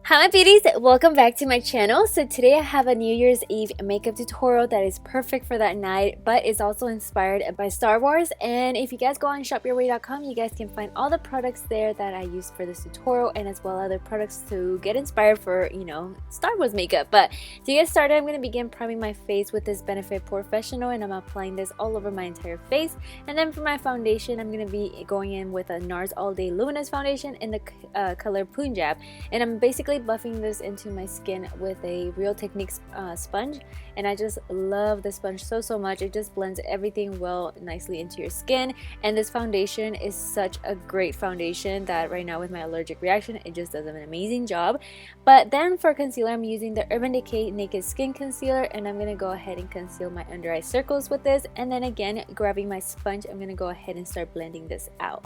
Hi my beauties, welcome back to my channel. So today I have a New Year's Eve makeup tutorial that is perfect for that night, but is also inspired by Star Wars. And if you guys go on shopyourway.com, you guys can find all the products there that I used for this tutorial, and as well other products to get inspired for, you know, Star Wars makeup. But to get started, I'm going to begin priming my face with this Benefit Professional, and I'm applying this all over my entire face. And then for my foundation, I'm going to be going in with a NARS All Day Luminous Foundation in the color Punjab, and I'm basically buffing this into my skin with a Real Techniques sponge. And I just love the sponge so much. It just blends everything well nicely into your skin, and this foundation is such a great foundation that right now with my allergic reaction it just does an amazing job. But then for concealer, I'm using the Urban Decay Naked Skin Concealer, and I'm gonna go ahead and conceal my under eye circles with this, and then again grabbing my sponge, I'm gonna go ahead and start blending this out.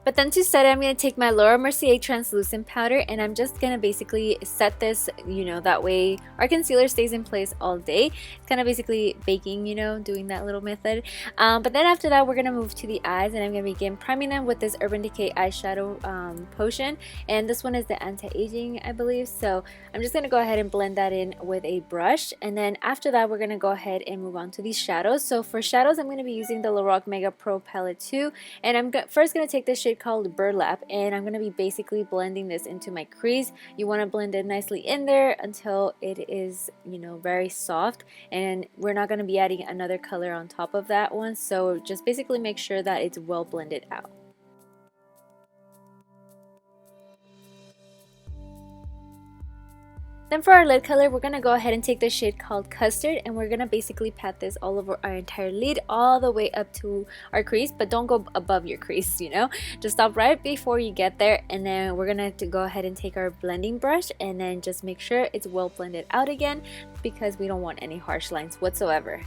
But then to set it, I'm going to take my Laura Mercier translucent powder, and I'm just going to basically set this, you know, that way our concealer stays in place all day. It's kind of basically baking, you know, doing that little method. But then after that, we're going to move to the eyes, and I'm going to begin priming them with this Urban Decay eyeshadow potion. And this one is the anti-aging, I believe. So I'm just going to go ahead and blend that in with a brush. And then after that, we're going to go ahead and move on to these shadows. So for shadows, I'm going to be using the LORAC Mega Pro Palette 2. And I'm first going to take this shade called Burlap, and I'm going to be basically blending this into my crease. You want to blend it nicely in there until it is, you know, very soft, and we're not going to be adding another color on top of that one, so just basically make sure that it's well blended out. Then for our lid color, we're going to go ahead and take the shade called Custard, and we're going to basically pat this all over our entire lid all the way up to our crease, but don't go above your crease, you know. Just stop right before you get there, and then we're going to go ahead and take our blending brush and then just make sure it's well blended out again, because we don't want any harsh lines whatsoever.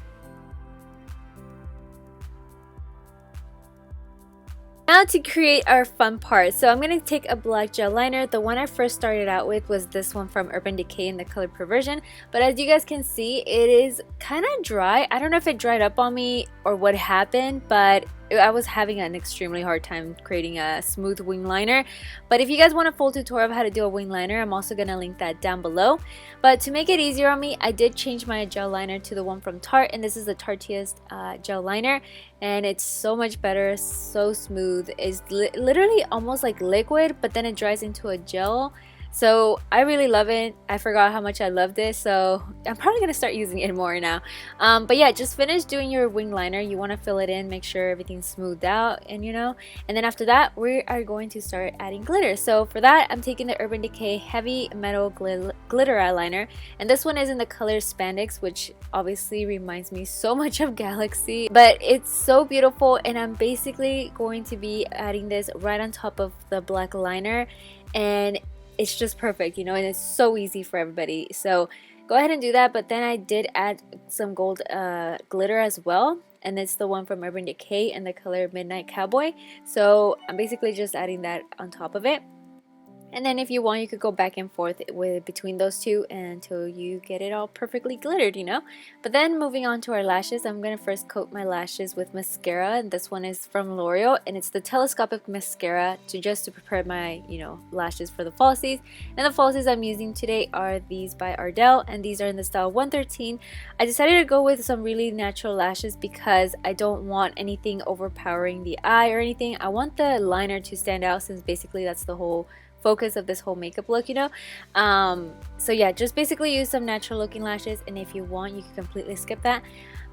Now to create our fun part, so I'm going to take a black gel liner. The one I first started out with was this one from Urban Decay in the color Perversion, but as you guys can see, it is kind of dry. I don't know if it dried up on me or what happened, but I was having an extremely hard time creating a smooth wing liner. But if you guys want a full tutorial of how to do a wing liner, I'm also going to link that down below. But to make it easier on me, I did change my gel liner to the one from Tarte, and this is the Tarteist gel liner, and it's so much better, so smooth. It's literally almost like liquid, but then it dries into a gel. So I really love it. I forgot how much I love this, so I'm probably going to start using it more now. But yeah, just finish doing your wing liner. You want to fill it in, make sure everything's smoothed out, and you know. And then after that, we are going to start adding glitter. So for that, I'm taking the Urban Decay Heavy Metal Glitter Eyeliner. And this one is in the color Spandex, which obviously reminds me so much of Galaxy. But it's so beautiful, and I'm basically going to be adding this right on top of the black liner. And it's just perfect, you know, and it's so easy for everybody. So go ahead and do that. But then I did add some gold glitter as well, and it's the one from Urban Decay in the color Midnight Cowboy. So I'm basically just adding that on top of it. And then if you want, you could go back and forth between those two until you get it all perfectly glittered, you know. But then moving on to our lashes, I'm going to first coat my lashes with mascara, and this one is from L'Oreal, and it's the telescopic mascara to prepare my, you know, lashes for the falsies. And the falsies I'm using today are these by Ardell, and these are in the style 113. I decided to go with some really natural lashes because I don't want anything overpowering the eye or anything. I want the liner to stand out, since basically that's the whole focus of this whole makeup look, you know. So yeah, just basically use some natural looking lashes, and if you want, you can completely skip that.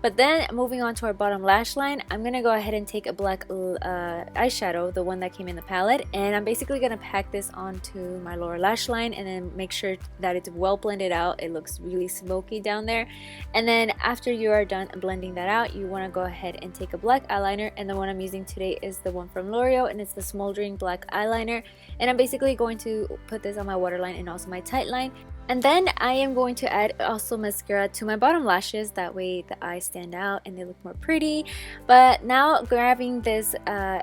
But then moving on to our bottom lash line, I'm going to go ahead and take a black eyeshadow, the one that came in the palette, and I'm basically going to pack this onto my lower lash line and then make sure that it's well blended out. It looks really smoky down there. And then after you are done blending that out, you want to go ahead and take a black eyeliner, and the one I'm using today is the one from L'Oreal, and it's the Smoldering Black Eyeliner. And I'm basically going to put this on my waterline and also my tight line. And then I am going to add also mascara to my bottom lashes, that way the eyes stand out and they look more pretty. But now grabbing this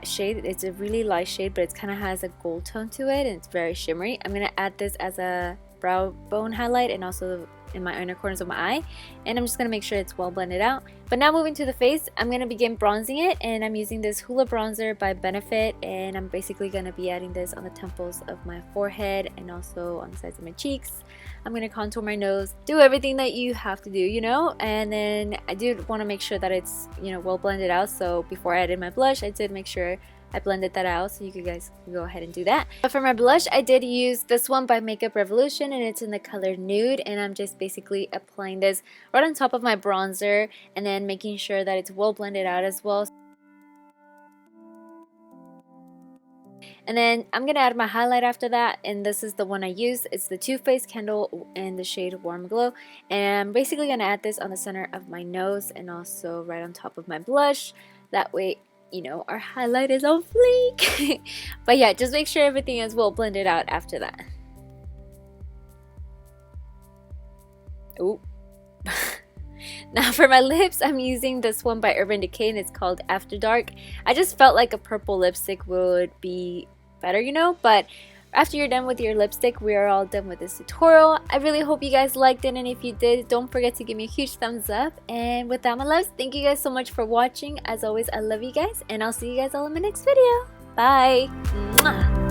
shade, it's a really light shade, but it kind of has a gold tone to it, and it's very shimmery. I'm going to add this as a brow bone highlight and also in my inner corners of my eye, and I'm just gonna make sure it's well blended out. But now moving to the face, I'm gonna begin bronzing it, and I'm using this HOOLA bronzer by Benefit, and I'm basically gonna be adding this on the temples of my forehead and also on the sides of my cheeks. I'm gonna contour my nose, do everything that you have to do, you know, and then I do want to make sure that it's, you know, well blended out. So before I added my blush, I did make sure I blended that out, so you guys can go ahead and do that. But for my blush, I did use this one by Makeup Revolution, and it's in the color Nude, and I'm just basically applying this right on top of my bronzer and then making sure that it's well blended out as well. And then I'm going to add my highlight after that, and this is the one I use. It's the Too Faced Candle in the shade Warm Glow, and I'm basically going to add this on the center of my nose and also right on top of my blush. That way, you know, our highlight is on fleek. But yeah, just make sure everything is well blended out after that. Ooh. Now for my lips, I'm using this one by Urban Decay, and it's called After Dark. I just felt like a purple lipstick would be better, you know, but after you're done with your lipstick, we are all done with this tutorial. I really hope you guys liked it, and if you did, don't forget to give me a huge thumbs up. And with that, my loves, thank you guys so much for watching. As always, I love you guys, and I'll see you guys all in my next video. Bye! Mwah.